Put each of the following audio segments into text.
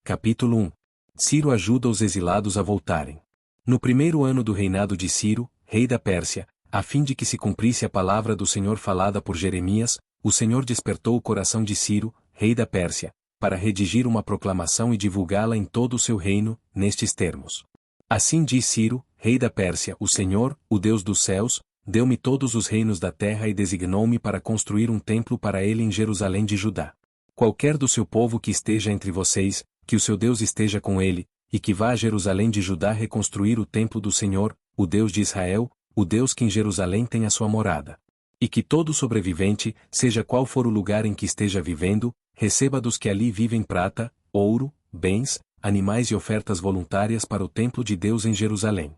Capítulo 1. Ciro ajuda os exilados a voltarem. No primeiro ano do reinado de Ciro, rei da Pérsia, a fim de que se cumprisse a palavra do Senhor falada por Jeremias, o Senhor despertou o coração de Ciro, rei da Pérsia, para redigir uma proclamação e divulgá-la em todo o seu reino, nestes termos. Assim diz Ciro, rei da Pérsia: o Senhor, o Deus dos céus, deu-me todos os reinos da terra e designou-me para construir um templo para ele em Jerusalém de Judá. Qualquer do seu povo que esteja entre vocês, que o seu Deus esteja com ele, e que vá a Jerusalém de Judá reconstruir o templo do Senhor, o Deus de Israel, o Deus que em Jerusalém tem a sua morada. E que todo sobrevivente, seja qual for o lugar em que esteja vivendo, receba dos que ali vivem prata, ouro, bens, animais e ofertas voluntárias para o templo de Deus em Jerusalém.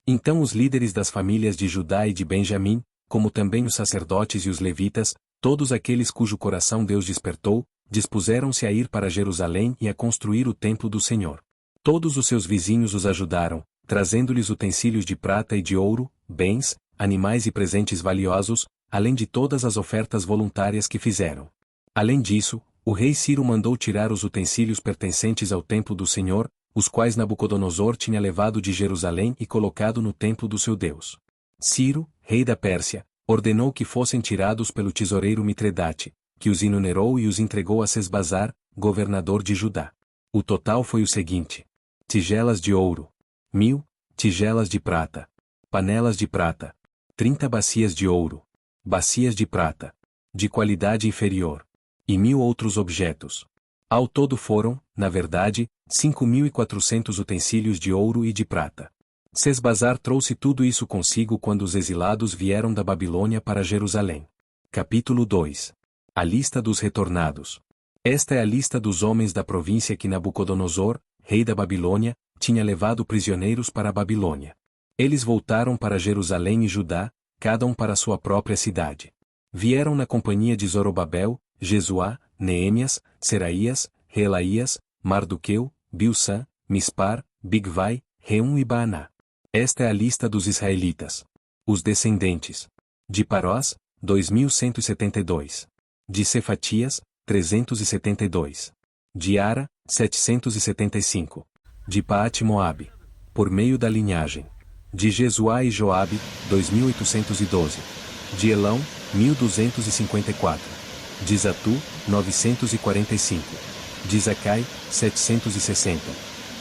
Então os líderes das famílias de Judá e de Benjamim, como também os sacerdotes e os levitas, todos aqueles cujo coração Deus despertou, dispuseram-se a ir para Jerusalém e a construir o templo do Senhor. Todos os seus vizinhos os ajudaram, trazendo-lhes utensílios de prata e de ouro, bens, animais e presentes valiosos, além de todas as ofertas voluntárias que fizeram. Além disso, o rei Ciro mandou tirar os utensílios pertencentes ao templo do Senhor, os quais Nabucodonosor tinha levado de Jerusalém e colocado no templo do seu Deus. Ciro, rei da Pérsia, ordenou que fossem tirados pelo tesoureiro Mitredate, que os enumerou e os entregou a Sesbazar, governador de Judá. O total foi o seguinte: tigelas de ouro, 1.000, tigelas de prata, panelas de prata, 30 bacias de ouro, bacias de prata, de qualidade inferior, e 1.000 outros objetos. Ao todo foram, na verdade, 5.400 utensílios de ouro e de prata. Sesbazar trouxe tudo isso consigo quando os exilados vieram da Babilônia para Jerusalém. Capítulo 2. A lista dos retornados. Esta é a lista dos homens da província que Nabucodonosor, rei da Babilônia, tinha levado prisioneiros para a Babilônia. Eles voltaram para Jerusalém e Judá, cada um para sua própria cidade. Vieram na companhia de Zorobabel, Jesuá, Neemias, Seraías, Reelaías, Mardoqueu, Bilsã, Mispar, Bigvai, Reum e Baaná. Esta é a lista dos israelitas. Os descendentes. De Parós, 2.172. De Cefatias, 372. De Ara, 775. De Paate-Moabe. Por meio da linhagem. De Jesuá e Joabe, 2.812. De Elão, 1.254. De Zatu, 945. De Zacai, 760.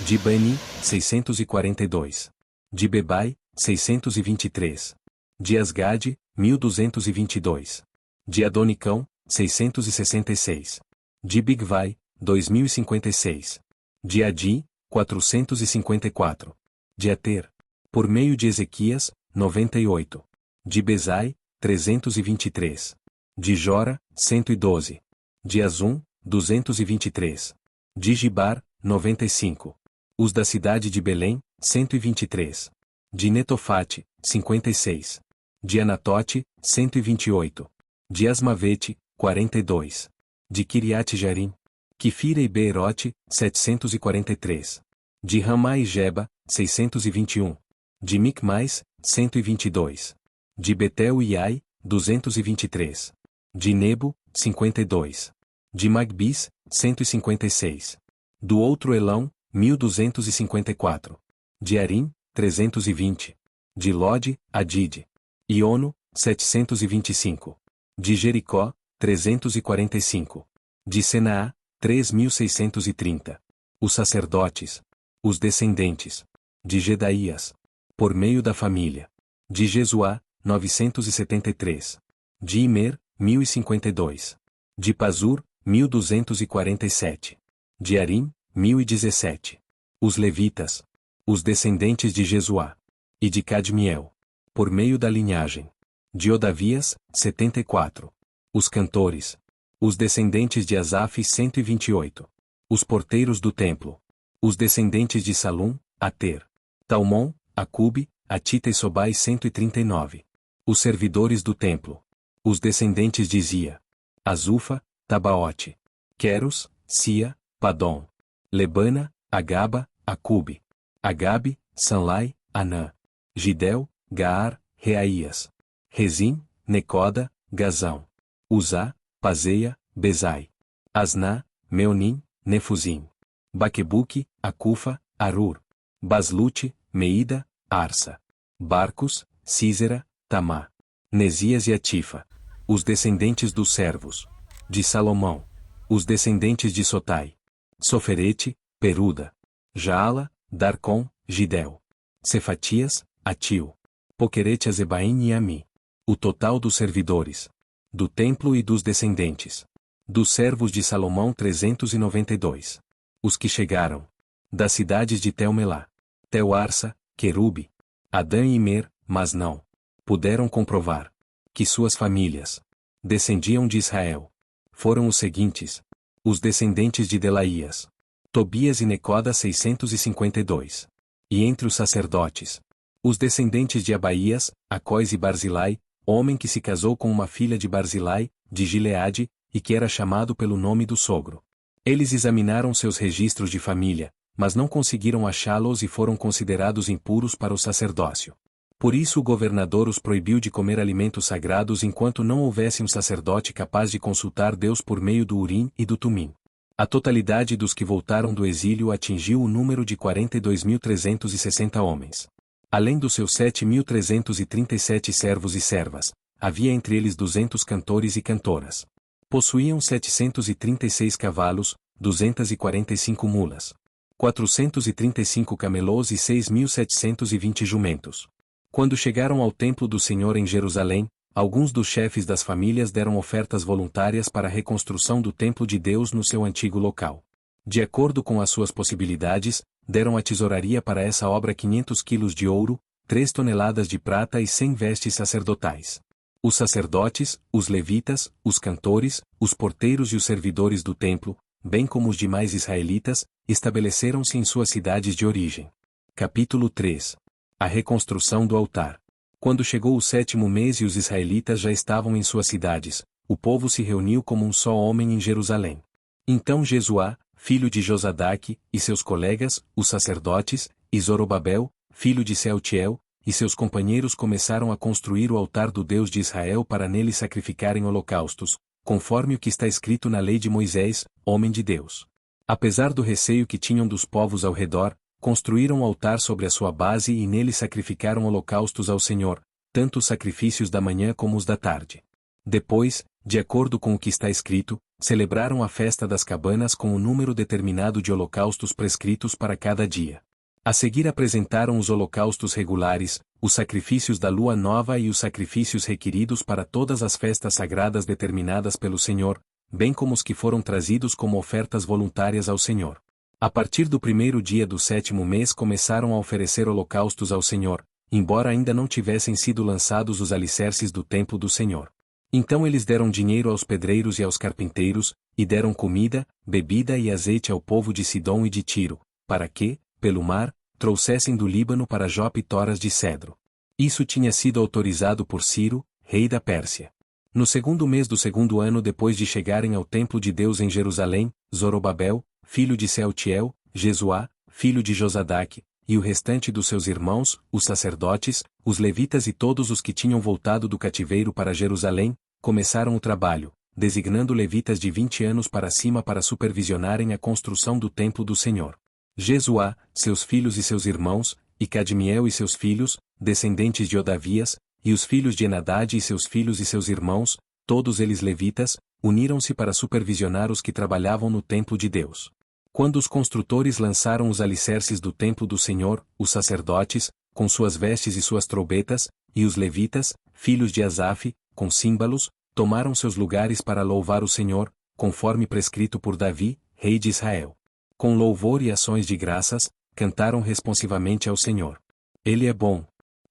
De Bani, 642. De Bebai, 623. De Asgade, 1.222. De Adonicão, 666. De Bigvai, 2.056. De Adi, 454. De Ater, por meio de Ezequias, 98. De Bezai, 323. De Jora, 112. De Azum, 223. De Gibar, 95. Os da cidade de Belém, 123. De Netofate, 56. De Anatote, 128. De Asmavete, 42. De Kiriat-Jearim, Quifira e Beerote, 743. De Ramá e Geba, 621. De Micmais, 122. De Betel e Ai, 223. De Nebo, 52. De Magbis, 156. Do outro Elão, 1.254. De Arim, 320. De Lode, Adide. Iono, 725. De Jericó, 345. De Senaá, 3.630. Os sacerdotes. Os descendentes. De Gedaías. Por meio da família. De Jesuá, 973. De Imer, 1.052. De Pazur, 1.247. De Arim, 1.017. Os levitas. Os descendentes de Jesuá. E de Cadmiel. Por meio da linhagem. De Odavias, 74. Os cantores. Os descendentes de Asaf, 128. Os porteiros do templo. Os descendentes de Salum, Ater. Talmon, Acube, Atita e Sobai, 139. Os servidores do templo. Os descendentes de Zia. Azufa, Tabaote. Queros, Sia, Padom. Lebana, Agaba, Acube. Agabe, Sanlai, Anã. Gidel, Gaar, Reaías. Rezim, Necoda, Gazão. Uzá, Pazeia, Bezai. Asná, Meonim, Nefuzim. Baquebuque, Acufa, Arur, Baslute, Meida, Arsa, Barcos, Císera, Tamá, Nesias e Atifa. Os descendentes dos servos de Salomão. Os descendentes de Sotai. Soferete, Peruda, Jaala, Darcom, Gidel, Cefatias, Atil, Poquerete Azebaim e Ami. O total dos servidores do templo e dos descendentes dos servos de Salomão 392. Os que chegaram das cidades de Tel-Melá, Tel-Arsa, Querube, Adã e Imer, mas não puderam comprovar que suas famílias descendiam de Israel. Foram os seguintes: os descendentes de Delaías, Tobias e Necoda 652. E entre os sacerdotes, os descendentes de Abaías, Acóis e Barzilai, homem que se casou com uma filha de Barzilai, de Gileade, e que era chamado pelo nome do sogro. Eles examinaram seus registros de família, mas não conseguiram achá-los e foram considerados impuros para o sacerdócio. Por isso o governador os proibiu de comer alimentos sagrados enquanto não houvesse um sacerdote capaz de consultar Deus por meio do Urim e do Tumim. A totalidade dos que voltaram do exílio atingiu o número de 42.360 homens. Além dos seus 7.337 servos e servas, havia entre eles 200 cantores e cantoras. Possuíam 736 cavalos, 245 mulas, 435 camelôs e 6.720 jumentos. Quando chegaram ao templo do Senhor em Jerusalém, alguns dos chefes das famílias deram ofertas voluntárias para a reconstrução do templo de Deus no seu antigo local. De acordo com as suas possibilidades, deram à tesouraria para essa obra 500 quilos de ouro, 3 toneladas de prata e 100 vestes sacerdotais. Os sacerdotes, os levitas, os cantores, os porteiros e os servidores do templo, bem como os demais israelitas, estabeleceram-se em suas cidades de origem. Capítulo 3. A reconstrução do altar. Quando chegou o 7º mês e os israelitas já estavam em suas cidades, o povo se reuniu como um só homem em Jerusalém. Então Jesuá, filho de Josadaque, e seus colegas, os sacerdotes, e Zorobabel, filho de Sealtiel, e seus companheiros começaram a construir o altar do Deus de Israel para nele sacrificarem holocaustos, conforme o que está escrito na lei de Moisés, homem de Deus. Apesar do receio que tinham dos povos ao redor, construíram um altar sobre a sua base e nele sacrificaram holocaustos ao Senhor, tanto os sacrifícios da manhã como os da tarde. Depois, de acordo com o que está escrito, celebraram a festa das cabanas com o número determinado de holocaustos prescritos para cada dia. A seguir apresentaram os holocaustos regulares, os sacrifícios da lua nova e os sacrifícios requeridos para todas as festas sagradas determinadas pelo Senhor, bem como os que foram trazidos como ofertas voluntárias ao Senhor. A partir do 1º dia do 7º mês começaram a oferecer holocaustos ao Senhor, embora ainda não tivessem sido lançados os alicerces do templo do Senhor. Então eles deram dinheiro aos pedreiros e aos carpinteiros, e deram comida, bebida e azeite ao povo de Sidom e de Tiro, para que, pelo mar, trouxessem do Líbano para Jope toras de cedro. Isso tinha sido autorizado por Ciro, rei da Pérsia. No 2º mês do 2º ano depois de chegarem ao templo de Deus em Jerusalém, Zorobabel, filho de Sealtiel, Jesuá, filho de Josadaque, e o restante dos seus irmãos, os sacerdotes, os levitas e todos os que tinham voltado do cativeiro para Jerusalém, começaram o trabalho, designando levitas de 20 anos para cima para supervisionarem a construção do templo do Senhor. Jesuá, seus filhos e seus irmãos, e Cadmiel e seus filhos, descendentes de Odavias, e os filhos de Enadade e seus filhos e seus irmãos, todos eles levitas, uniram-se para supervisionar os que trabalhavam no templo de Deus. Quando os construtores lançaram os alicerces do templo do Senhor, os sacerdotes, com suas vestes e suas trombetas, e os levitas, filhos de Asaf, com símbalos, tomaram seus lugares para louvar o Senhor, conforme prescrito por Davi, rei de Israel. Com louvor e ações de graças, cantaram responsivamente ao Senhor. Ele é bom.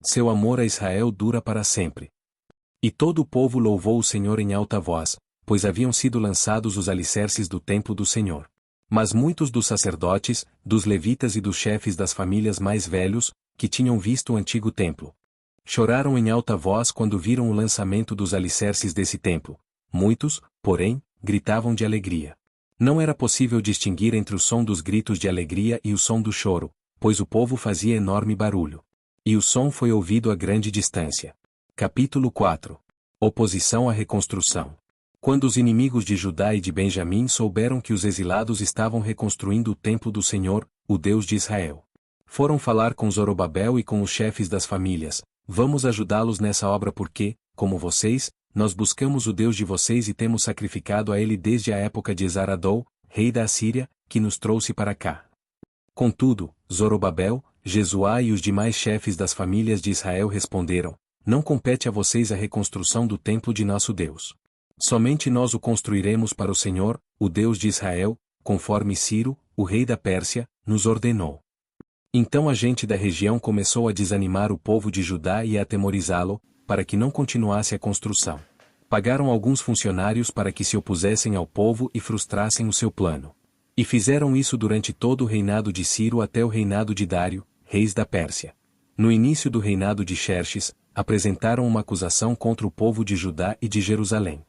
Seu amor a Israel dura para sempre. E todo o povo louvou o Senhor em alta voz, pois haviam sido lançados os alicerces do templo do Senhor. Mas muitos dos sacerdotes, dos levitas e dos chefes das famílias mais velhos, que tinham visto o antigo templo, choraram em alta voz quando viram o lançamento dos alicerces desse templo. Muitos, porém, gritavam de alegria. Não era possível distinguir entre o som dos gritos de alegria e o som do choro, pois o povo fazia enorme barulho. E o som foi ouvido a grande distância. Capítulo 4. Oposição à reconstrução. Quando os inimigos de Judá e de Benjamim souberam que os exilados estavam reconstruindo o templo do Senhor, o Deus de Israel, foram falar com Zorobabel e com os chefes das famílias: vamos ajudá-los nessa obra porque, como vocês, nós buscamos o Deus de vocês e temos sacrificado a ele desde a época de Esaradol, rei da Assíria, que nos trouxe para cá. Contudo, Zorobabel, Jesuá e os demais chefes das famílias de Israel responderam: não compete a vocês a reconstrução do templo de nosso Deus. Somente nós o construiremos para o Senhor, o Deus de Israel, conforme Ciro, o rei da Pérsia, nos ordenou. Então a gente da região começou a desanimar o povo de Judá e a atemorizá-lo, para que não continuasse a construção. Pagaram alguns funcionários para que se opusessem ao povo e frustrassem o seu plano. E fizeram isso durante todo o reinado de Ciro até o reinado de Dário, reis da Pérsia. No início do reinado de Xerxes, apresentaram uma acusação contra o povo de Judá e de Jerusalém.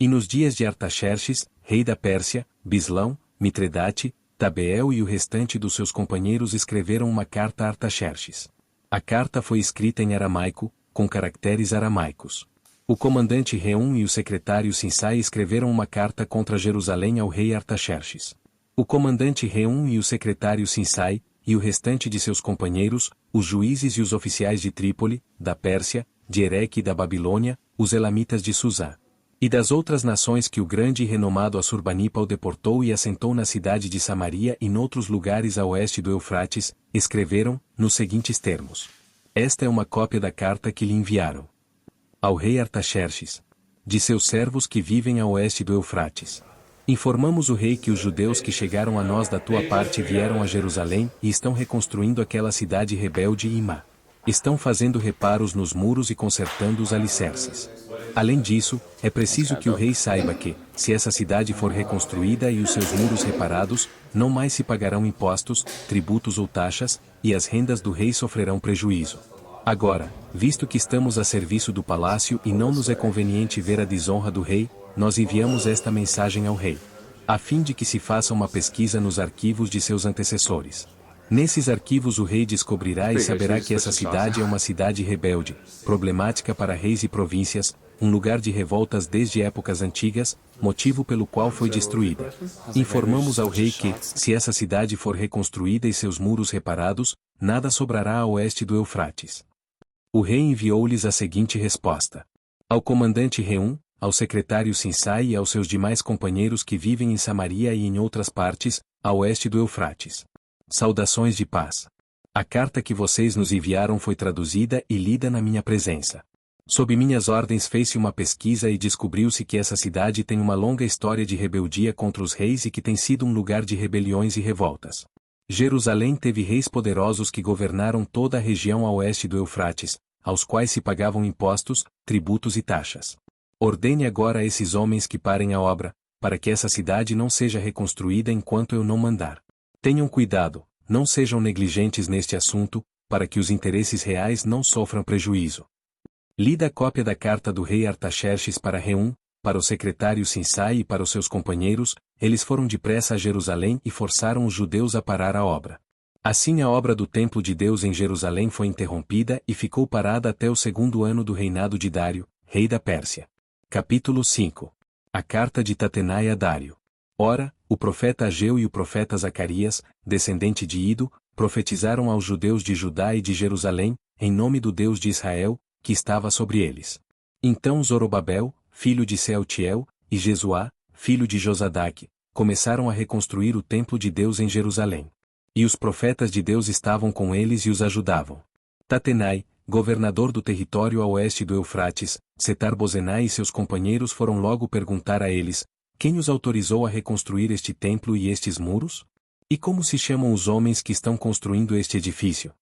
E nos dias de Artaxerxes, rei da Pérsia, Bislão, Mitredate, Tabeel e o restante dos seus companheiros escreveram uma carta a Artaxerxes. A carta foi escrita em aramaico, com caracteres aramaicos. O comandante Reum e o secretário Sinsai escreveram uma carta contra Jerusalém ao rei Artaxerxes. O comandante Reum e o secretário Sinsai, e o restante de seus companheiros, os juízes e os oficiais de Trípoli, da Pérsia, de Ereque e da Babilônia, os elamitas de Susá, e das outras nações que o grande e renomado Assurbanipal deportou e assentou na cidade de Samaria e noutros lugares a oeste do Eufrates, escreveram, nos seguintes termos: esta é uma cópia da carta que lhe enviaram. Ao rei Artaxerxes, de seus servos que vivem a oeste do Eufrates. Informamos o rei que os judeus que chegaram a nós da tua parte vieram a Jerusalém e estão reconstruindo aquela cidade rebelde e má. Estão fazendo reparos nos muros e consertando os alicerces. Além disso, é preciso que o rei saiba que, se essa cidade for reconstruída e os seus muros reparados, não mais se pagarão impostos, tributos ou taxas, e as rendas do rei sofrerão prejuízo. Agora, visto que estamos a serviço do palácio e não nos é conveniente ver a desonra do rei, nós enviamos esta mensagem ao rei, a fim de que se faça uma pesquisa nos arquivos de seus antecessores. Nesses arquivos o rei descobrirá e saberá que essa cidade é uma cidade rebelde, problemática para reis e províncias, um lugar de revoltas desde épocas antigas, motivo pelo qual foi destruída. Informamos ao rei que, se essa cidade for reconstruída e seus muros reparados, nada sobrará a oeste do Eufrates. O rei enviou-lhes a seguinte resposta: ao comandante Reum, ao secretário Sinsai e aos seus demais companheiros que vivem em Samaria e em outras partes, a oeste do Eufrates. Saudações de paz. A carta que vocês nos enviaram foi traduzida e lida na minha presença. Sob minhas ordens fez-se uma pesquisa e descobriu-se que essa cidade tem uma longa história de rebeldia contra os reis e que tem sido um lugar de rebeliões e revoltas. Jerusalém teve reis poderosos que governaram toda a região a oeste do Eufrates, aos quais se pagavam impostos, tributos e taxas. Ordene agora a esses homens que parem a obra, para que essa cidade não seja reconstruída enquanto eu não mandar. Tenham cuidado, não sejam negligentes neste assunto, para que os interesses reais não sofram prejuízo. Lida a cópia da carta do rei Artaxerxes para Reum, para o secretário Sinsai e para os seus companheiros, eles foram depressa a Jerusalém e forçaram os judeus a parar a obra. Assim a obra do templo de Deus em Jerusalém foi interrompida e ficou parada até o 2º ano do reinado de Dário, rei da Pérsia. Capítulo 5. A carta de Tatenai a Dário. Ora, o profeta Ageu e o profeta Zacarias, descendente de Ido, profetizaram aos judeus de Judá e de Jerusalém, em nome do Deus de Israel, que estava sobre eles. Então Zorobabel, filho de Sealtiel, e Jesuá, filho de Josadaque, começaram a reconstruir o templo de Deus em Jerusalém. E os profetas de Deus estavam com eles e os ajudavam. Tatenai, governador do território a oeste do Eufrates, Setar-Bozenai e seus companheiros foram logo perguntar a eles: quem os autorizou a reconstruir este templo e estes muros? E como se chamam os homens que estão construindo este edifício?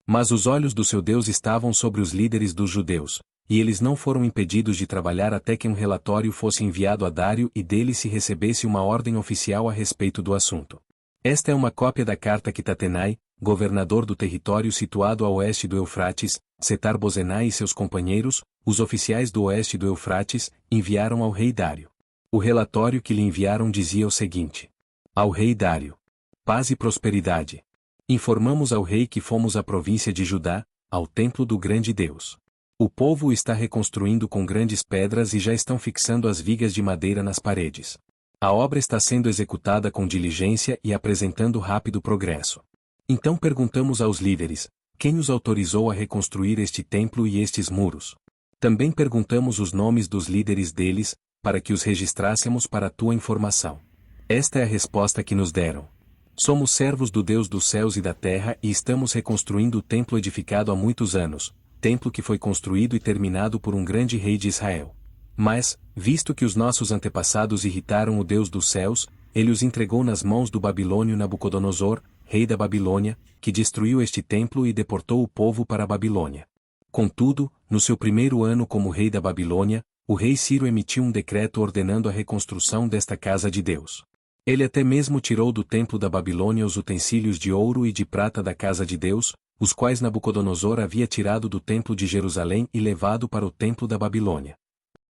Mas os olhos do seu Deus estavam sobre os líderes dos judeus, e eles não foram impedidos de trabalhar até que um relatório fosse enviado a Dário e dele se recebesse uma ordem oficial a respeito do assunto. Esta é uma cópia da carta que Tatenai, governador do território situado a oeste do Eufrates, Setar-Bozenai e seus companheiros, os oficiais do oeste do Eufrates, enviaram ao rei Dário. O relatório que lhe enviaram dizia o seguinte: ao rei Dário: paz e prosperidade. Informamos ao rei que fomos à província de Judá, ao templo do grande Deus. O povo o está reconstruindo com grandes pedras e já estão fixando as vigas de madeira nas paredes. A obra está sendo executada com diligência e apresentando rápido progresso. Então perguntamos aos líderes: quem os autorizou a reconstruir este templo e estes muros? Também perguntamos os nomes dos líderes deles, para que os registrássemos para a tua informação. Esta é a resposta que nos deram. Somos servos do Deus dos céus e da terra e estamos reconstruindo o templo edificado há muitos anos, templo que foi construído e terminado por um grande rei de Israel. Mas, visto que os nossos antepassados irritaram o Deus dos céus, ele os entregou nas mãos do babilônio Nabucodonosor, rei da Babilônia, que destruiu este templo e deportou o povo para a Babilônia. Contudo, no seu primeiro ano como rei da Babilônia, o rei Ciro emitiu um decreto ordenando a reconstrução desta casa de Deus. Ele até mesmo tirou do templo da Babilônia os utensílios de ouro e de prata da casa de Deus, os quais Nabucodonosor havia tirado do templo de Jerusalém e levado para o templo da Babilônia.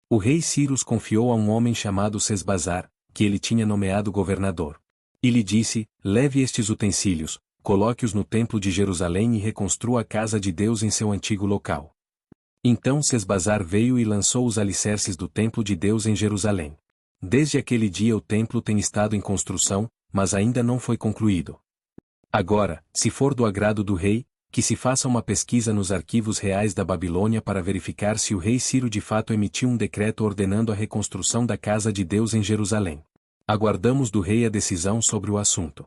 O rei Ciro os confiou a um homem chamado Sesbazar, que ele tinha nomeado governador. E lhe disse: leve estes utensílios, coloque-os no templo de Jerusalém e reconstrua a casa de Deus em seu antigo local. Então Sesbazar veio e lançou os alicerces do templo de Deus em Jerusalém. Desde aquele dia o templo tem estado em construção, mas ainda não foi concluído. Agora, se for do agrado do rei, que se faça uma pesquisa nos arquivos reais da Babilônia para verificar se o rei Ciro de fato emitiu um decreto ordenando a reconstrução da casa de Deus em Jerusalém. Aguardamos do rei a decisão sobre o assunto.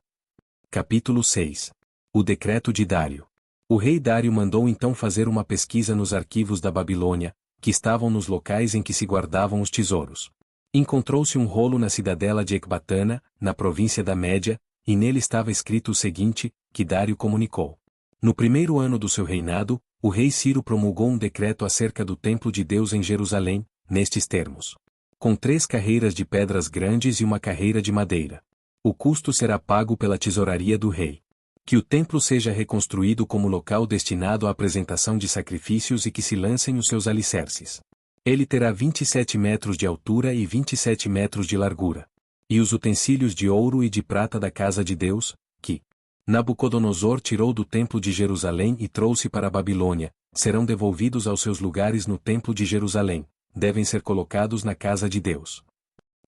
Capítulo 6. O decreto de Dário. O rei Dário mandou então fazer uma pesquisa nos arquivos da Babilônia, que estavam nos locais em que se guardavam os tesouros. Encontrou-se um rolo na cidadela de Ecbatana, na província da Média, e nele estava escrito o seguinte, que Dário comunicou. No primeiro ano do seu reinado, o rei Ciro promulgou um decreto acerca do templo de Deus em Jerusalém, nestes termos: com 3 carreiras de pedras grandes e uma carreira de madeira. O custo será pago pela tesouraria do rei. Que o templo seja reconstruído como local destinado à apresentação de sacrifícios e que se lancem os seus alicerces. Ele terá 27 metros de altura e 27 metros de largura. E os utensílios de ouro e de prata da casa de Deus, que Nabucodonosor tirou do templo de Jerusalém e trouxe para a Babilônia, serão devolvidos aos seus lugares no templo de Jerusalém, devem ser colocados na casa de Deus.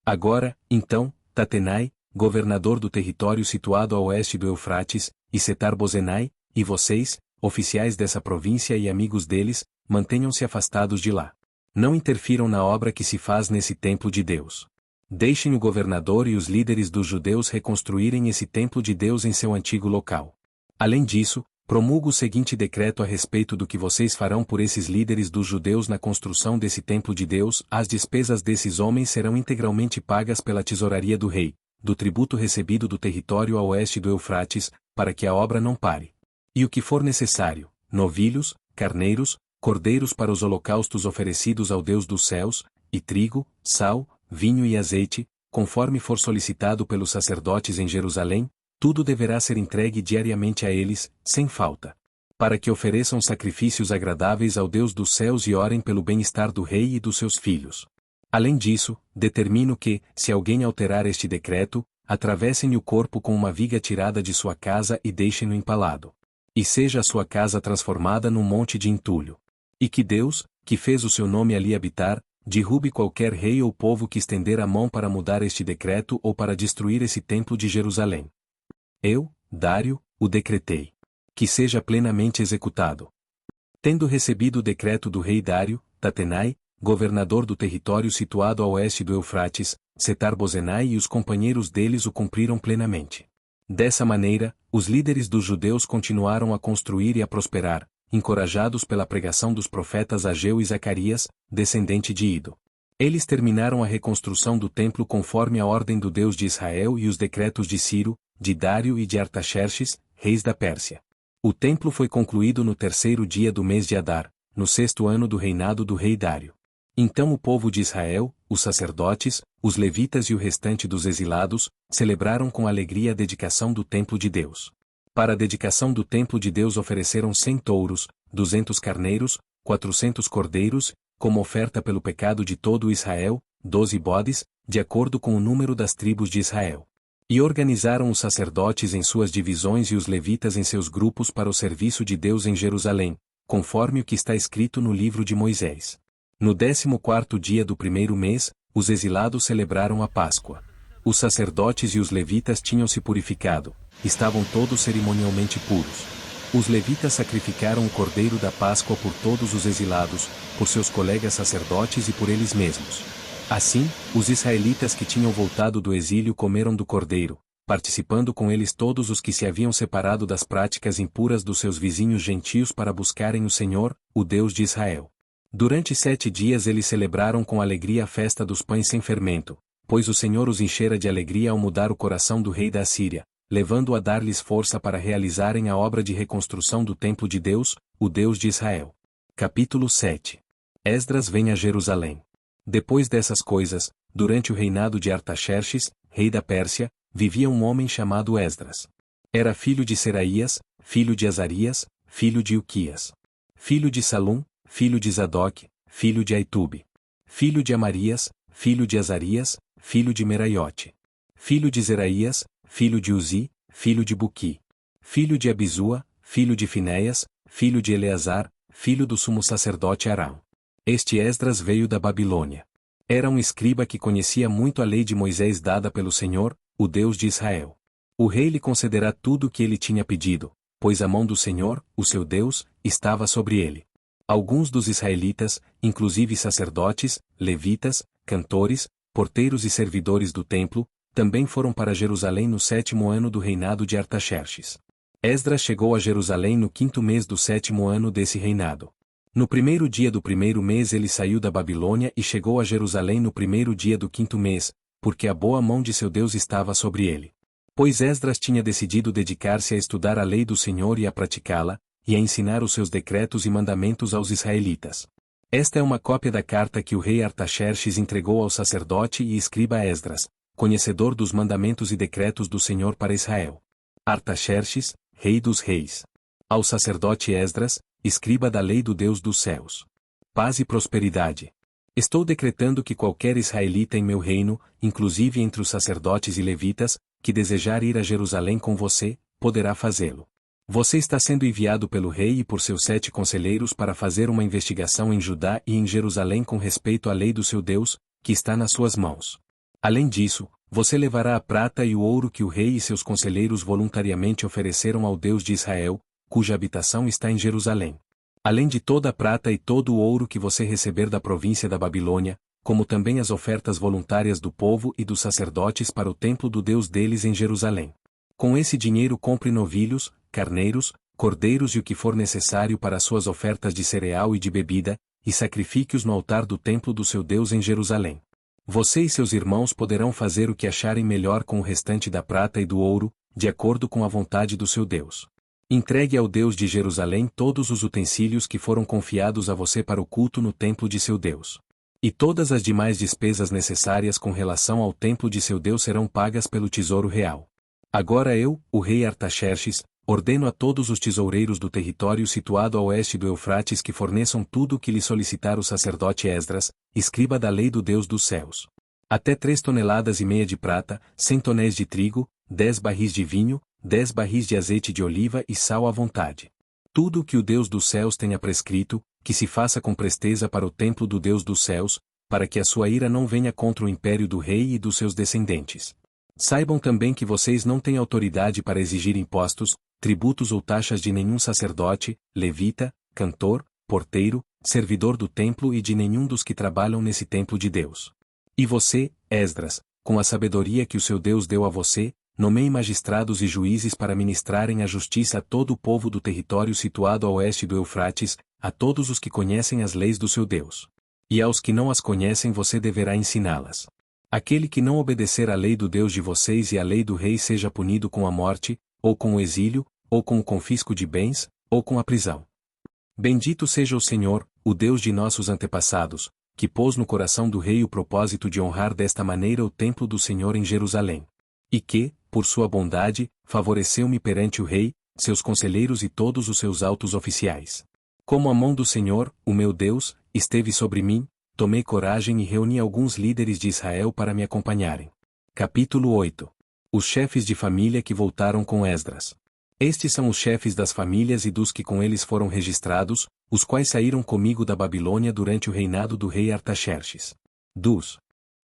Agora, então, Tatenai, governador do território situado a oeste do Eufrates, e Setar-Bozenai, e vocês, oficiais dessa província e amigos deles, mantenham-se afastados de lá. Não interfiram na obra que se faz nesse templo de Deus. Deixem o governador e os líderes dos judeus reconstruírem esse templo de Deus em seu antigo local. Além disso, promulgo o seguinte decreto a respeito do que vocês farão por esses líderes dos judeus na construção desse templo de Deus: as despesas desses homens serão integralmente pagas pela tesouraria do rei, do tributo recebido do território a oeste do Eufrates, para que a obra não pare. E o que for necessário, novilhos, carneiros, cordeiros para os holocaustos oferecidos ao Deus dos céus, e trigo, sal, vinho e azeite, conforme for solicitado pelos sacerdotes em Jerusalém, tudo deverá ser entregue diariamente a eles, sem falta. Para que ofereçam sacrifícios agradáveis ao Deus dos céus e orem pelo bem-estar do rei e dos seus filhos. Além disso, determino que, se alguém alterar este decreto, atravessem-lhe o corpo com uma viga tirada de sua casa e deixem-no empalado. E seja a sua casa transformada num monte de entulho. E que Deus, que fez o seu nome ali habitar, derrube qualquer rei ou povo que estender a mão para mudar este decreto ou para destruir esse templo de Jerusalém. Eu, Dário, o decretei. Que seja plenamente executado. Tendo recebido o decreto do rei Dário, Tatenai, governador do território situado a oeste do Eufrates, Setar-Bozenai e os companheiros deles o cumpriram plenamente. Dessa maneira, os líderes dos judeus continuaram a construir e a prosperar, encorajados pela pregação dos profetas Ageu e Zacarias, descendente de Ido. Eles terminaram a reconstrução do templo conforme a ordem do Deus de Israel e os decretos de Ciro, de Dário e de Artaxerxes, reis da Pérsia. O templo foi concluído no 3º dia do mês de Adar, no 6º ano do reinado do rei Dário. Então o povo de Israel, os sacerdotes, os levitas e o restante dos exilados, celebraram com alegria a dedicação do templo de Deus. Para a dedicação do templo de Deus ofereceram 100 touros, 200 carneiros, 400 cordeiros, como oferta pelo pecado de todo Israel, 12 bodes, de acordo com o número das tribos de Israel. E organizaram os sacerdotes em suas divisões e os levitas em seus grupos para o serviço de Deus em Jerusalém, conforme o que está escrito no livro de Moisés. No 14º dia do primeiro mês, os exilados celebraram a Páscoa. Os sacerdotes e os levitas tinham se purificado, estavam todos cerimonialmente puros. Os levitas sacrificaram o cordeiro da Páscoa por todos os exilados, por seus colegas sacerdotes e por eles mesmos. Assim, os israelitas que tinham voltado do exílio comeram do cordeiro, participando com eles todos os que se haviam separado das práticas impuras dos seus vizinhos gentios para buscarem o Senhor, o Deus de Israel. Durante 7 dias eles celebraram com alegria a festa dos pães sem fermento, pois o Senhor os enchera de alegria ao mudar o coração do rei da Assíria, levando-o a dar-lhes força para realizarem a obra de reconstrução do templo de Deus, o Deus de Israel. Capítulo 7. Esdras vem a Jerusalém. Depois dessas coisas, durante o reinado de Artaxerxes, rei da Pérsia, vivia um homem chamado Esdras. Era filho de Seraías, filho de Azarias, filho de Ilquias, filho de Salum, filho de Zadok, filho de Aitube, filho de Amarias, filho de Azarias, filho de Meraiote, filho de Zeraías, filho de Uzi, filho de Buqui, filho de Abizua, filho de Finéias, filho de Eleazar, filho do sumo sacerdote Arão. Este Esdras veio da Babilônia. Era um escriba que conhecia muito a lei de Moisés dada pelo Senhor, o Deus de Israel. O rei lhe concederá tudo o que ele tinha pedido, pois a mão do Senhor, o seu Deus, estava sobre ele. Alguns dos israelitas, inclusive sacerdotes, levitas, cantores, porteiros e servidores do templo, também foram para Jerusalém no 7º ano do reinado de Artaxerxes. Esdras chegou a Jerusalém no 5º mês do 7º ano desse reinado. No primeiro dia do primeiro mês ele saiu da Babilônia e chegou a Jerusalém no primeiro dia do 5º mês, porque a boa mão de seu Deus estava sobre ele. Pois Esdras tinha decidido dedicar-se a estudar a lei do Senhor e a praticá-la, e a ensinar os seus decretos e mandamentos aos israelitas. Esta é uma cópia da carta que o rei Artaxerxes entregou ao sacerdote e escriba Esdras, conhecedor dos mandamentos e decretos do Senhor para Israel. Artaxerxes, rei dos reis. Ao sacerdote Esdras, escriba da lei do Deus dos céus. Paz e prosperidade. Estou decretando que qualquer israelita em meu reino, inclusive entre os sacerdotes e levitas, que desejar ir a Jerusalém com você, poderá fazê-lo. Você está sendo enviado pelo rei e por seus 7 conselheiros para fazer uma investigação em Judá e em Jerusalém com respeito à lei do seu Deus, que está nas suas mãos. Além disso, você levará a prata e o ouro que o rei e seus conselheiros voluntariamente ofereceram ao Deus de Israel, cuja habitação está em Jerusalém. Além de toda a prata e todo o ouro que você receber da província da Babilônia, como também as ofertas voluntárias do povo e dos sacerdotes para o templo do Deus deles em Jerusalém. Com esse dinheiro compre novilhos, carneiros, cordeiros e o que for necessário para suas ofertas de cereal e de bebida, e sacrifique-os no altar do templo do seu Deus em Jerusalém. Você e seus irmãos poderão fazer o que acharem melhor com o restante da prata e do ouro, de acordo com a vontade do seu Deus. Entregue ao Deus de Jerusalém todos os utensílios que foram confiados a você para o culto no templo de seu Deus. E todas as demais despesas necessárias com relação ao templo de seu Deus serão pagas pelo tesouro real. Agora eu, o rei Artaxerxes, ordeno a todos os tesoureiros do território situado a oeste do Eufrates que forneçam tudo o que lhe solicitar o sacerdote Esdras, escriba da lei do Deus dos céus. Até 3,5 toneladas de prata, 100 tonéis de trigo, 10 barris de vinho, 10 barris de azeite de oliva e sal à vontade. Tudo o que o Deus dos céus tenha prescrito, que se faça com presteza para o templo do Deus dos céus, para que a sua ira não venha contra o império do rei e dos seus descendentes. Saibam também que vocês não têm autoridade para exigir impostos, tributos ou taxas de nenhum sacerdote, levita, cantor, porteiro, servidor do templo e de nenhum dos que trabalham nesse templo de Deus. E você, Esdras, com a sabedoria que o seu Deus deu a você, nomeie magistrados e juízes para ministrarem a justiça a todo o povo do território situado a oeste do Eufrates, a todos os que conhecem as leis do seu Deus. E aos que não as conhecem você deverá ensiná-las. Aquele que não obedecer à lei do Deus de vocês e à lei do rei seja punido com a morte, ou com o exílio, ou com o confisco de bens, ou com a prisão. Bendito seja o Senhor, o Deus de nossos antepassados, que pôs no coração do rei o propósito de honrar desta maneira o templo do Senhor em Jerusalém. E que, por sua bondade, favoreceu-me perante o rei, seus conselheiros e todos os seus altos oficiais. Como a mão do Senhor, o meu Deus, esteve sobre mim, tomei coragem e reuni alguns líderes de Israel para me acompanharem. Capítulo 8. Os chefes de família que voltaram com Esdras. Estes são os chefes das famílias e dos que com eles foram registrados, os quais saíram comigo da Babilônia durante o reinado do rei Artaxerxes. Dos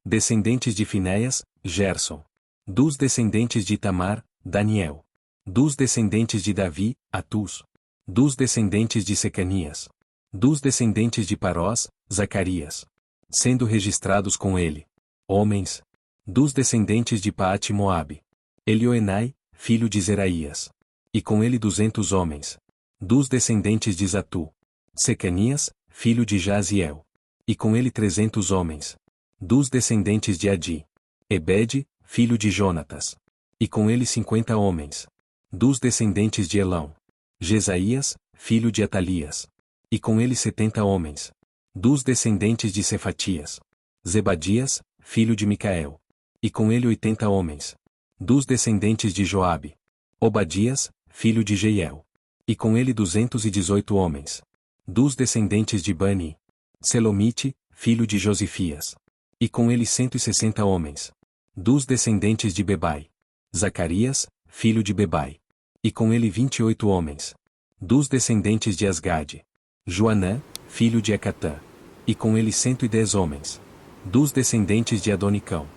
descendentes de Finéias, Gerson. Dos descendentes de Itamar, Daniel. Dos descendentes de Davi, Atus. Dos descendentes de Secanias. Dos descendentes de Parós, Zacarias. Sendo registrados com ele homens. Dos descendentes de Paate Moabe, Elioenai, filho de Zeraías. E com ele 200 homens. Dos descendentes de Zatu, Secanias, filho de Jaziel. E com ele 300 homens. Dos descendentes de Adi, Ebede, filho de Jonatas. E com ele 50 homens. Dos descendentes de Elão, Jesaías, filho de Atalias. E com ele 70 homens. Dos descendentes de Cefatias, Zebadias, filho de Micael. E com ele 80 homens. Dos descendentes de Joabe, Obadias, filho de Jeiel. E com ele 218 homens. Dos descendentes de Bani, Selomite, filho de Josifias. E com ele 160 homens. Dos descendentes de Bebai, Zacarias, filho de Bebai. E com ele 28 homens. Dos descendentes de Asgade, Joanã, filho de Acatã. E com ele 110 homens. Dos descendentes de Adonicão,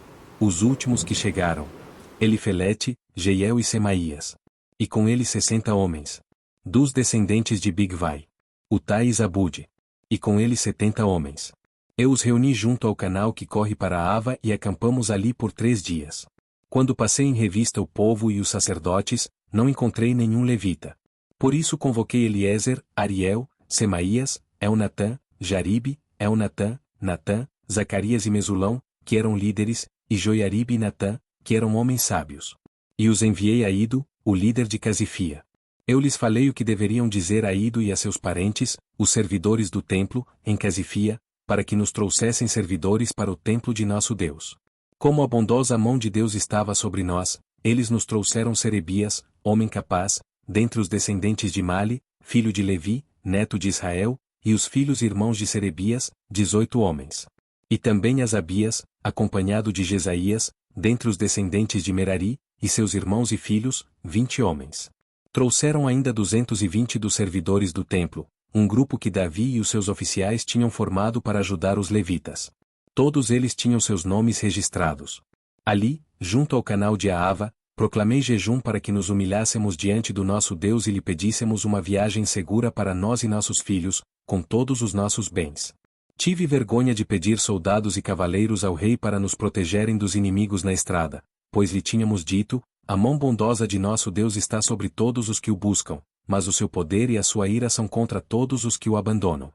os últimos que chegaram, Elifelete, Jeiel e Semaías. E com ele 60 homens. Dos descendentes de Bigvai, Utai e Zabude. E com ele 70 homens. Eu os reuni junto ao canal que corre para Ava e acampamos ali por 3 dias. Quando passei em revista o povo e os sacerdotes, não encontrei nenhum levita. Por isso convoquei Eliezer, Ariel, Semaías, Elnatã, Jaribe, Elnatã, Natã, Zacarias e Mesulão, que eram líderes, e Joiaribe e Natã, que eram homens sábios. E os enviei a Ido, o líder de Casifia. Eu lhes falei o que deveriam dizer a Ido e a seus parentes, os servidores do templo, em Casifia, para que nos trouxessem servidores para o templo de nosso Deus. Como a bondosa mão de Deus estava sobre nós, eles nos trouxeram Serebias, homem capaz, dentre os descendentes de Mali, filho de Levi, neto de Israel, e os filhos e irmãos de Serebias, 18 homens. E também Asabias, acompanhado de Jesaías, dentre os descendentes de Merari, e seus irmãos e filhos, 20 homens. Trouxeram ainda 220 dos servidores do templo, um grupo que Davi e os seus oficiais tinham formado para ajudar os levitas. Todos eles tinham seus nomes registrados. Ali, junto ao canal de Aava, proclamei jejum para que nos humilhássemos diante do nosso Deus e lhe pedíssemos uma viagem segura para nós e nossos filhos, com todos os nossos bens. Tive vergonha de pedir soldados e cavaleiros ao rei para nos protegerem dos inimigos na estrada, pois lhe tínhamos dito, a mão bondosa de nosso Deus está sobre todos os que o buscam, mas o seu poder e a sua ira são contra todos os que o abandonam.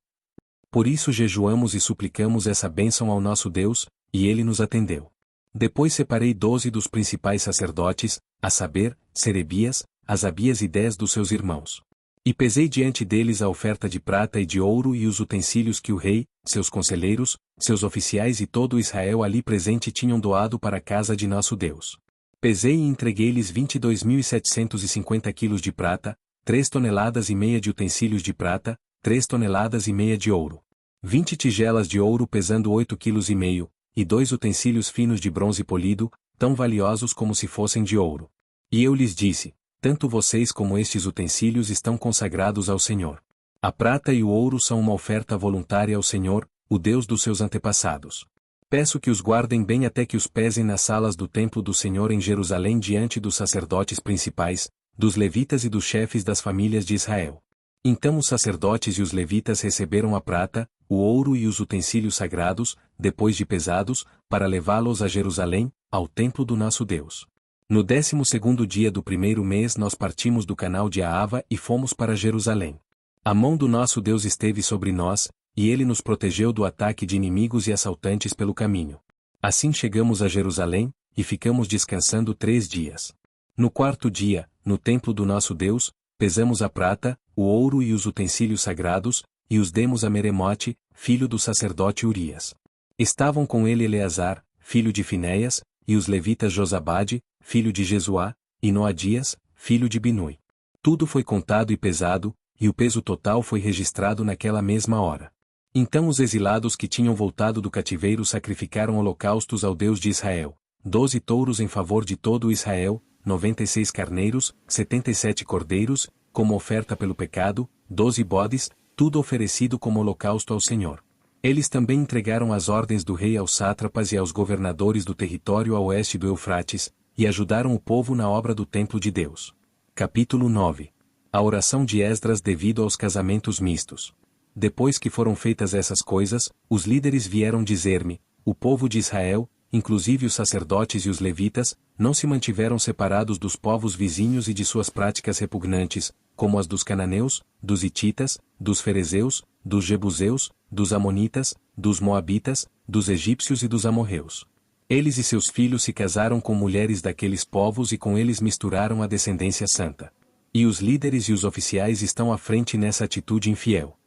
Por isso jejuamos e suplicamos essa bênção ao nosso Deus, e ele nos atendeu. Depois separei 12 dos principais sacerdotes, a saber, Serebias, Asabias e 10 dos seus irmãos. E pesei diante deles a oferta de prata e de ouro e os utensílios que o rei, seus conselheiros, seus oficiais e todo o Israel ali presente tinham doado para a casa de nosso Deus. Pesei e entreguei-lhes 22.750 quilos de prata, 3 toneladas e meia de utensílios de prata, 3 toneladas e meia de ouro. 20 tigelas de ouro pesando 8 quilos e meio, e 2 utensílios finos de bronze polido, tão valiosos como se fossem de ouro. E eu lhes disse, tanto vocês como estes utensílios estão consagrados ao Senhor. A prata e o ouro são uma oferta voluntária ao Senhor, o Deus dos seus antepassados. Peço que os guardem bem até que os pesem nas salas do templo do Senhor em Jerusalém diante dos sacerdotes principais, dos levitas e dos chefes das famílias de Israel. Então os sacerdotes e os levitas receberam a prata, o ouro e os utensílios sagrados, depois de pesados, para levá-los a Jerusalém, ao templo do nosso Deus. No 12º dia do primeiro mês nós partimos do canal de Aava e fomos para Jerusalém. A mão do nosso Deus esteve sobre nós, e ele nos protegeu do ataque de inimigos e assaltantes pelo caminho. Assim chegamos a Jerusalém, e ficamos descansando 3 dias. No 4º dia, no templo do nosso Deus, pesamos a prata, o ouro e os utensílios sagrados, e os demos a Meremote, filho do sacerdote Urias. Estavam com ele Eleazar, filho de Finéias, e os levitas Josabade, filho de Jesuá, e Noadias, filho de Binui. Tudo foi contado e pesado, e o peso total foi registrado naquela mesma hora. Então os exilados que tinham voltado do cativeiro sacrificaram holocaustos ao Deus de Israel, 12 touros em favor de todo o Israel, 96 carneiros, 77 cordeiros, como oferta pelo pecado, 12 bodes, tudo oferecido como holocausto ao Senhor. Eles também entregaram as ordens do rei aos sátrapas e aos governadores do território a oeste do Eufrates, e ajudaram o povo na obra do templo de Deus. Capítulo 9. A oração de Esdras devido aos casamentos mistos. Depois que foram feitas essas coisas, os líderes vieram dizer-me: o povo de Israel, inclusive os sacerdotes e os levitas, não se mantiveram separados dos povos vizinhos e de suas práticas repugnantes, como as dos cananeus, dos hititas, dos ferezeus, dos jebuseus, dos amonitas, dos moabitas, dos egípcios e dos amorreus. Eles e seus filhos se casaram com mulheres daqueles povos e com eles misturaram a descendência santa. E os líderes e os oficiais estão à frente nessa atitude infiel.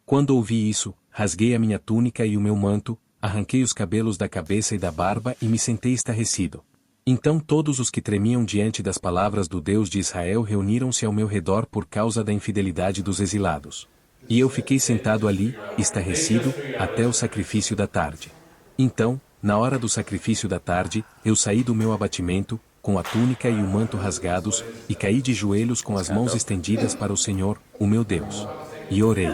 Quando ouvi isso, rasguei a minha túnica e o meu manto, arranquei os cabelos da cabeça e da barba e me sentei estarrecido. Então todos os que tremiam diante das palavras do Deus de Israel reuniram-se ao meu redor por causa da infidelidade dos exilados. E eu fiquei sentado ali, estarrecido, até o sacrifício da tarde. Então, na hora do sacrifício da tarde, eu saí do meu abatimento, com a túnica e o manto rasgados, e caí de joelhos com as mãos estendidas para o Senhor, o meu Deus. E orei: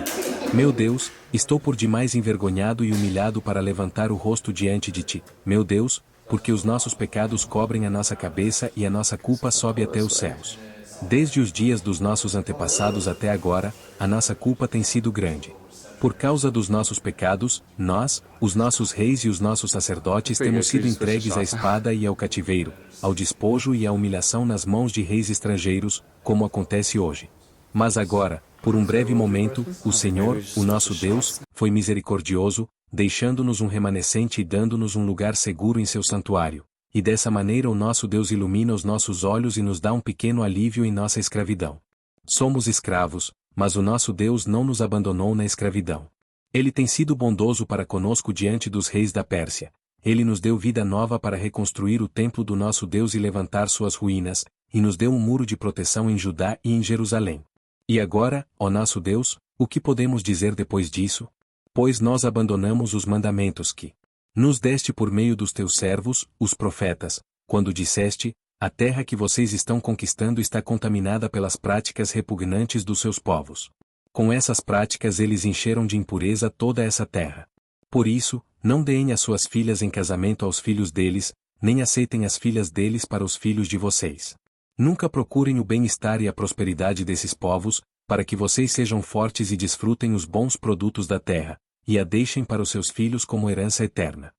meu Deus, estou por demais envergonhado e humilhado para levantar o rosto diante de ti, meu Deus, porque os nossos pecados cobrem a nossa cabeça e a nossa culpa sobe até os céus. Desde os dias dos nossos antepassados até agora, a nossa culpa tem sido grande. Por causa dos nossos pecados, nós, os nossos reis e os nossos sacerdotes temos sido entregues à espada e ao cativeiro, ao despojo e à humilhação nas mãos de reis estrangeiros, como acontece hoje. Mas agora, por um breve momento, o Senhor, o nosso Deus, foi misericordioso, deixando-nos um remanescente e dando-nos um lugar seguro em seu santuário. E dessa maneira o nosso Deus ilumina os nossos olhos e nos dá um pequeno alívio em nossa escravidão. Somos escravos, mas o nosso Deus não nos abandonou na escravidão. Ele tem sido bondoso para conosco diante dos reis da Pérsia. Ele nos deu vida nova para reconstruir o templo do nosso Deus e levantar suas ruínas, e nos deu um muro de proteção em Judá e em Jerusalém. E agora, ó nosso Deus, o que podemos dizer depois disso? Pois nós abandonamos os mandamentos que nos deste por meio dos teus servos, os profetas, quando disseste: a terra que vocês estão conquistando está contaminada pelas práticas repugnantes dos seus povos. Com essas práticas eles encheram de impureza toda essa terra. Por isso, não deem as suas filhas em casamento aos filhos deles, nem aceitem as filhas deles para os filhos de vocês. Nunca procurem o bem-estar e a prosperidade desses povos, para que vocês sejam fortes e desfrutem os bons produtos da terra, e a deixem para os seus filhos como herança eterna.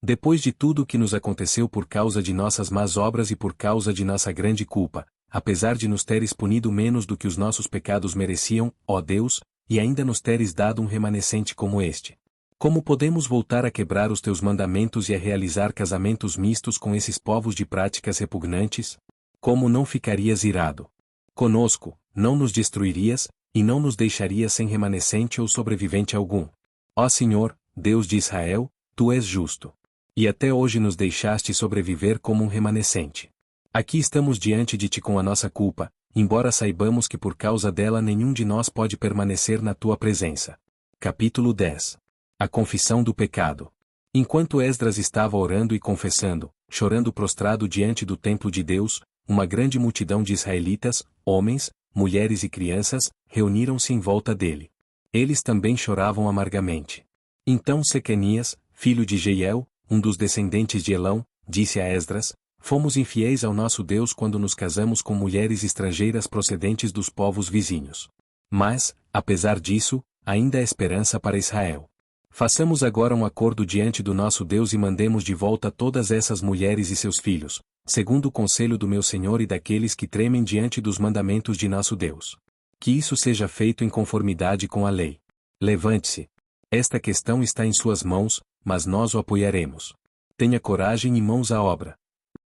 Depois de tudo o que nos aconteceu por causa de nossas más obras e por causa de nossa grande culpa, apesar de nos teres punido menos do que os nossos pecados mereciam, ó Deus, e ainda nos teres dado um remanescente como este, como podemos voltar a quebrar os teus mandamentos e a realizar casamentos mistos com esses povos de práticas repugnantes? Como não ficarias irado conosco, não nos destruirias, e não nos deixarias sem remanescente ou sobrevivente algum? Ó Senhor, Deus de Israel, Tu és justo. E até hoje nos deixaste sobreviver como um remanescente. Aqui estamos diante de Ti com a nossa culpa, embora saibamos que por causa dela nenhum de nós pode permanecer na Tua presença. Capítulo 10. A confissão do pecado. Enquanto Esdras estava orando e confessando, chorando prostrado diante do templo de Deus, uma grande multidão de israelitas, homens, mulheres e crianças, reuniram-se em volta dele. Eles também choravam amargamente. Então Sequenias, filho de Jeiel, um dos descendentes de Elão, disse a Esdras: fomos infiéis ao nosso Deus quando nos casamos com mulheres estrangeiras procedentes dos povos vizinhos. Mas, apesar disso, ainda há esperança para Israel. Façamos agora um acordo diante do nosso Deus e mandemos de volta todas essas mulheres e seus filhos, segundo o conselho do meu Senhor e daqueles que tremem diante dos mandamentos de nosso Deus. Que isso seja feito em conformidade com a lei. Levante-se. Esta questão está em suas mãos, mas nós o apoiaremos. Tenha coragem e mãos à obra.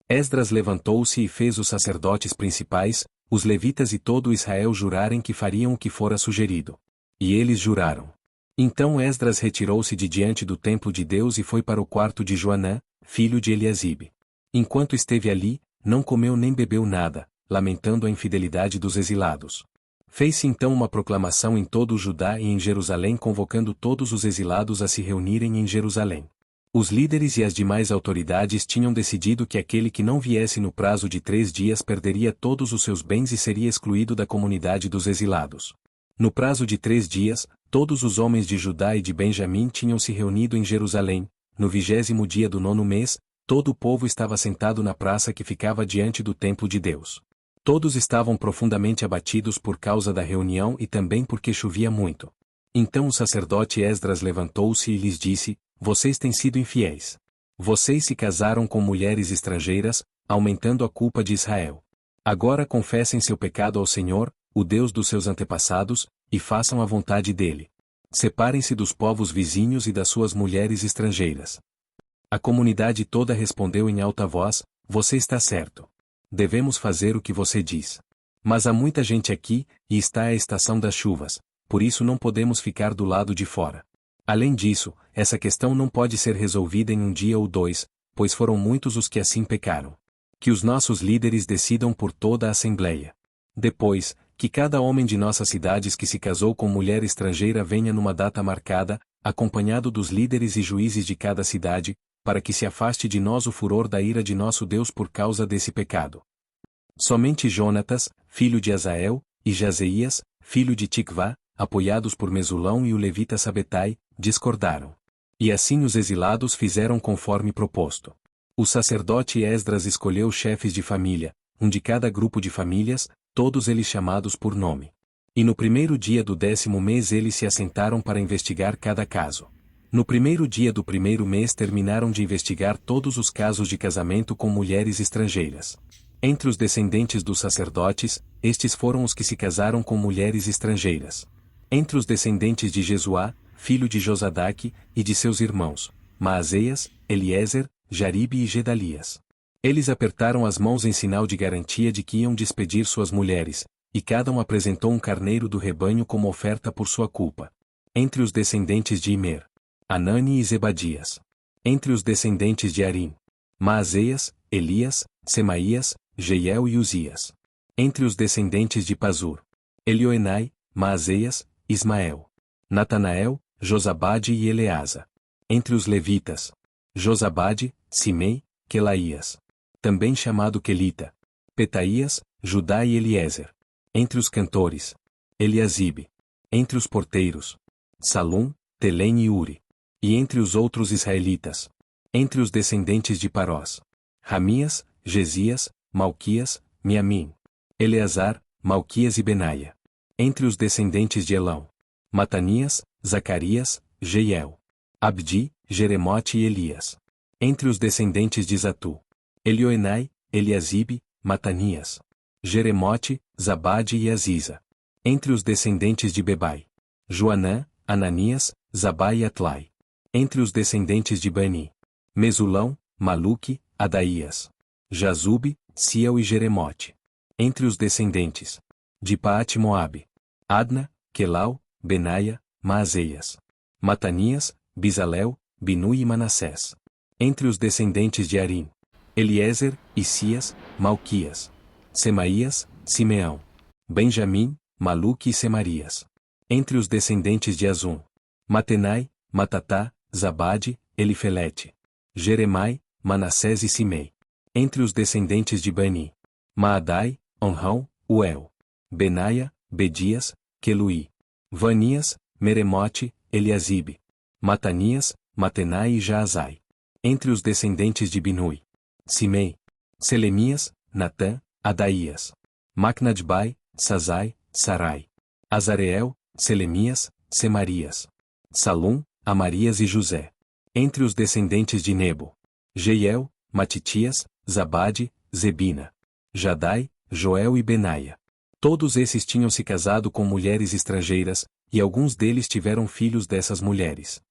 Esdras levantou-se e fez os sacerdotes principais, os levitas e todo Israel jurarem que fariam o que fora sugerido. E eles juraram. Então Esdras retirou-se de diante do templo de Deus e foi para o quarto de Joanã, filho de Eliasibe. Enquanto esteve ali, não comeu nem bebeu nada, lamentando a infidelidade dos exilados. Fez-se então uma proclamação em todo o Judá e em Jerusalém convocando todos os exilados a se reunirem em Jerusalém. Os líderes e as demais autoridades tinham decidido que aquele que não viesse no prazo de 3 dias perderia todos os seus bens e seria excluído da comunidade dos exilados. No prazo de 3 dias, todos os homens de Judá e de Benjamim tinham se reunido em Jerusalém. No 20º dia do 9º mês, todo o povo estava sentado na praça que ficava diante do templo de Deus. Todos estavam profundamente abatidos por causa da reunião e também porque chovia muito. Então o sacerdote Esdras levantou-se e lhes disse: Vocês têm sido infiéis. Vocês se casaram com mulheres estrangeiras, aumentando a culpa de Israel. Agora confessem seu pecado ao Senhor, o Deus dos seus antepassados, e façam a vontade dele. Separem-se dos povos vizinhos e das suas mulheres estrangeiras. A comunidade toda respondeu em alta voz: Você está certo. Devemos fazer o que você diz. Mas há muita gente aqui, e está a estação das chuvas, por isso não podemos ficar do lado de fora. Além disso, essa questão não pode ser resolvida em um dia ou 2, pois foram muitos os que assim pecaram. Que os nossos líderes decidam por toda a Assembleia. Depois, que cada homem de nossas cidades que se casou com mulher estrangeira venha numa data marcada, acompanhado dos líderes e juízes de cada cidade, para que se afaste de nós o furor da ira de nosso Deus por causa desse pecado. Somente Jonatas, filho de Azael, e Jazeías, filho de Tikvá, apoiados por Mesulão e o levita Sabetai, discordaram. E assim os exilados fizeram conforme proposto. O sacerdote Esdras escolheu chefes de família, um de cada grupo de famílias, todos eles chamados por nome. E no primeiro dia do 10º mês eles se assentaram para investigar cada caso. No primeiro dia do primeiro mês terminaram de investigar todos os casos de casamento com mulheres estrangeiras. Entre os descendentes dos sacerdotes, estes foram os que se casaram com mulheres estrangeiras. Entre os descendentes de Jesuá, filho de Josadaque, e de seus irmãos, Maazéias, Eliezer, Jaribe e Gedalias. Eles apertaram as mãos em sinal de garantia de que iam despedir suas mulheres, e cada um apresentou um carneiro do rebanho como oferta por sua culpa. Entre os descendentes de Imer, Anani e Zebadias. Entre os descendentes de Arim, Maazéias, Elias, Semaías, Jeiel e Uzias. Entre os descendentes de Pazur, Elioenai, Maazéias, Ismael, Natanael, Josabade e Eleasa. Entre os levitas, Josabade, Simei, Quelaías, também chamado Quelita, Petaías, Judá e Eliezer. Entre os cantores, Eliasibe. Entre os porteiros, Salum, Telém e Uri. E entre os outros israelitas, entre os descendentes de Parós, Ramias, Gesias, Malquias, Miamim, Eleazar, Malquias e Benaia. Entre os descendentes de Elão, Matanias, Zacarias, Jeiel, Abdi, Jeremote e Elias. Entre os descendentes de Zatu, Elioenai, Eliasibe, Matanias, Jeremote, Zabade e Aziza. Entre os descendentes de Bebai, Joanã, Ananias, Zabai e Atlai. Entre os descendentes de Bani, Mesulão, Maluque, Adaías, Jazube, Siel e Jeremote. Entre os descendentes de Paate-Moabe, Adna, Quelau, Benaia, Maazéias, Matanias, Bizalel, Binu e Manassés. Entre os descendentes de Arim, Eliezer, Isias, Malquias, Semaías, Simeão, Benjamim, Maluque e Semarias. Entre os descendentes de Azum, Matenai, Matatá, Zabade, Elifelete, Jeremai, Manassés e Simei. Entre os descendentes de Bani, Maadai, Onrão, Uel, Benaia, Bedias, Queluí, Vanias, Meremote, Eliasibe, Matanias, Matenai e Jaazai. Entre os descendentes de Binui, Simei, Selemias, Natã, Adaías, Macnadbai, Sazai, Sarai, Azareel, Selemias, Semarias, Salum, Amarias e José. Entre os descendentes de Nebo, Jeiel, Matitias, Zabade, Zebina, Jadai, Joel e Benaia. Todos esses tinham se casado com mulheres estrangeiras, e alguns deles tiveram filhos dessas mulheres.